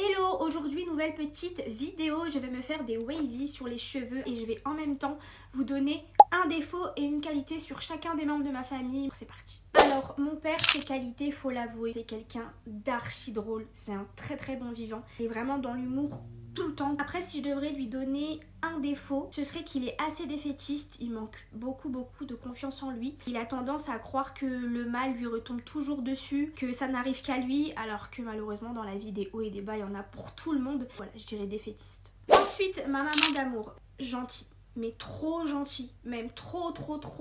Hello, aujourd'hui nouvelle petite vidéo, je vais me faire des wavy sur les cheveux et je vais en même temps vous donner un défaut et une qualité sur chacun des membres de ma famille. C'est parti. Alors mon père, ses qualités, faut l'avouer, c'est quelqu'un d'archi drôle, c'est un très bon vivant, il est vraiment dans l'humour tout le temps. Après, si je devrais lui donner un défaut, ce serait qu'il est assez défaitiste, il manque beaucoup de confiance en lui. Il a tendance à croire que le mal lui retombe toujours dessus, que ça n'arrive qu'à lui, alors que malheureusement dans la vie des hauts et des bas, il y en a pour tout le monde. Voilà, je dirais défaitiste. Ensuite, ma maman d'amour, gentille. Mais trop gentil, même trop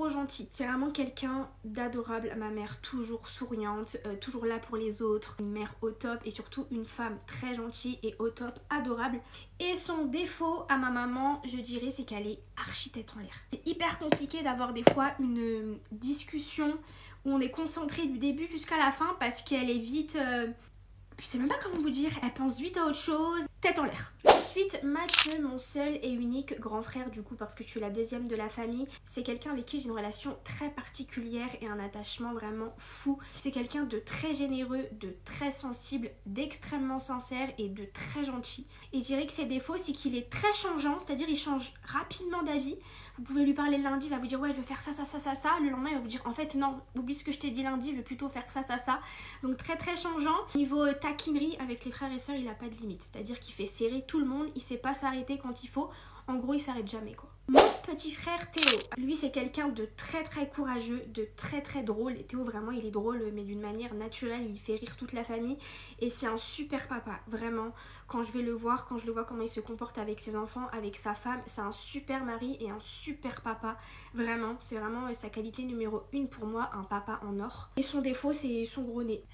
gentil. C'est vraiment quelqu'un d'adorable. Ma mère toujours souriante, toujours là pour les autres, une mère au top et surtout une femme très gentille et au top, adorable. Et son défaut à ma maman, je dirais, c'est qu'elle est archi tête en l'air. C'est hyper compliqué d'avoir des fois une discussion où on est concentré du début jusqu'à la fin parce qu'elle est vite... je sais même pas comment vous dire, elle pense vite à autre chose, tête en l'air. Ensuite, Mathieu, mon seul et unique grand frère du coup, parce que tu es la deuxième de la famille, c'est quelqu'un avec qui j'ai une relation très particulière et un attachement vraiment fou. C'est quelqu'un de très généreux, de très sensible, d'extrêmement sincère et de très gentil. Et je dirais que ses défauts, c'est qu'il est très changeant, c'est-à-dire il change rapidement d'avis. Vous pouvez lui parler le lundi, il va vous dire ouais je vais faire ça. Le lendemain il va vous dire en fait non, oublie ce que je t'ai dit lundi, je vais plutôt faire ça. Donc très changeant. Niveau taquinerie avec les frères et sœurs, il a pas de limite. C'est-à-dire qu'il fait serrer tout le monde, il sait pas s'arrêter quand il faut. En gros il s'arrête jamais quoi. Mon petit frère Théo, lui c'est quelqu'un de très courageux, de très drôle. Et Théo vraiment il est drôle mais d'une manière naturelle, il fait rire toute la famille. Et c'est un super papa, vraiment. Quand je vais le voir, quand je le vois comment il se comporte avec ses enfants, avec sa femme, c'est un super mari et un super papa. Vraiment, c'est vraiment sa qualité numéro 1 pour moi, un papa en or. Et son défaut c'est son gros nez.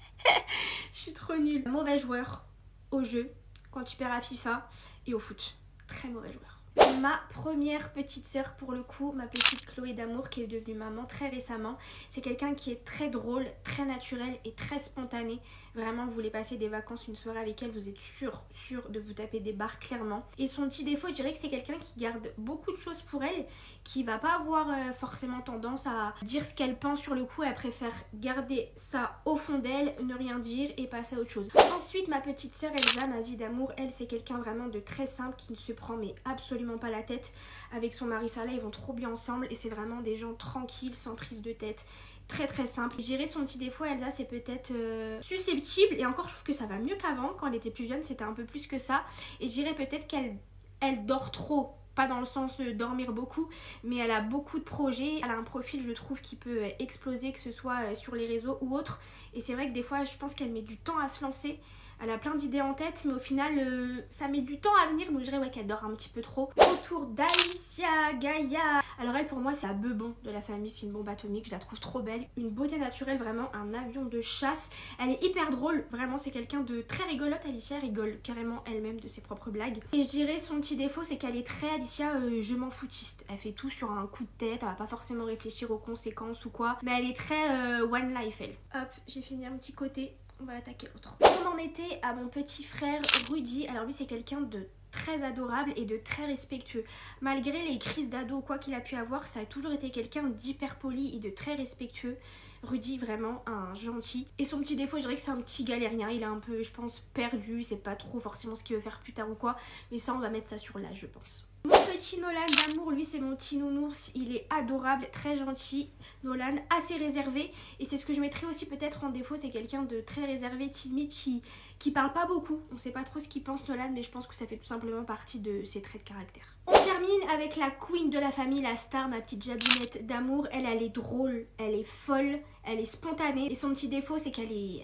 Je suis trop nulle. Mauvais joueur au jeu, quand il perd à FIFA et au foot. Très mauvais joueur. Ma première petite sœur pour le coup, ma petite Chloé d'amour qui est devenue maman très récemment. C'est quelqu'un qui est très drôle, très naturel et très spontané. Vraiment, vous voulez passer des vacances, une soirée avec elle, vous êtes sûr de vous taper des barres clairement. Et son petit défaut, je dirais que c'est quelqu'un qui garde beaucoup de choses pour elle, qui va pas avoir forcément tendance à dire ce qu'elle pense sur le coup. Elle préfère garder ça au fond d'elle, ne rien dire et passer à autre chose. Ensuite, ma petite sœur Elsa, ma vie d'amour, elle c'est quelqu'un vraiment de très simple qui ne se prend mais absolument pas la tête. Avec son mari Salah, ils vont trop bien ensemble et c'est vraiment des gens tranquilles, sans prise de tête. Très simple. Je dirais son petit défaut, Elsa, c'est peut-être susceptible. Et encore, je trouve que ça va mieux qu'avant. Quand elle était plus jeune, c'était un peu plus que ça. Et je dirais peut-être qu'elle dort trop. Pas dans le sens dormir beaucoup, mais elle a beaucoup de projets. Elle a un profil, je trouve, qui peut exploser, que ce soit sur les réseaux ou autre. Et c'est vrai que des fois, je pense qu'elle met du temps à se lancer. Elle a plein d'idées en tête, mais au final, ça met du temps à venir. Donc je dirais ouais, qu'elle dort un petit peu trop. Autour d'Alicia Gaïa. Alors elle, pour moi, c'est la bebon de la famille. C'est une bombe atomique. Je la trouve trop belle. Une beauté naturelle, vraiment un avion de chasse. Elle est hyper drôle. Vraiment, c'est quelqu'un de très rigolote. Alicia rigole carrément elle-même de ses propres blagues. Et je dirais son petit défaut, c'est qu'elle est très Alicia, je m'en foutiste. Elle fait tout sur un coup de tête. Elle va pas forcément réfléchir aux conséquences ou quoi. Mais elle est très one life, elle. Hop, j'ai fini un petit côté. On va attaquer l'autre. On en était à mon petit frère Rudy. Alors lui c'est quelqu'un de très adorable et de très respectueux. Malgré les crises d'ado quoi qu'il a pu avoir, ça a toujours été quelqu'un d'hyper poli et de très respectueux. Rudy, vraiment un gentil. Et son petit défaut, je dirais que c'est un petit galérien. Il est un peu, je pense, perdu. C'est pas trop forcément ce qu'il veut faire plus tard ou quoi. Mais ça, on va mettre ça sur l'âge, je pense. Mon petit Nolan d'amour, lui c'est mon petit nounours, il est adorable, très gentil. Nolan, assez réservé. Et c'est ce que je mettrais aussi peut-être en défaut, c'est quelqu'un de très réservé, timide, qui parle pas beaucoup. On sait pas trop ce qu'il pense Nolan, mais je pense que ça fait tout simplement partie de ses traits de caractère. On termine avec la queen de la famille, la star, ma petite Jadinette d'amour. Elle est drôle, elle est folle, elle est spontanée. Et son petit défaut, c'est qu'elle est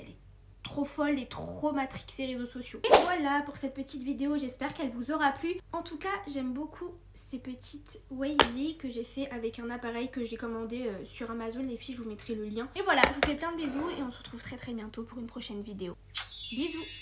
trop folle et trop matrixée réseaux sociaux. Et voilà pour cette petite vidéo, j'espère qu'elle vous aura plu. En tout cas, j'aime beaucoup ces petites wavy que j'ai fait avec un appareil que j'ai commandé sur Amazon. Les filles, je vous mettrai le lien. Et voilà, je vous fais plein de bisous et on se retrouve très bientôt pour une prochaine vidéo. Bisous!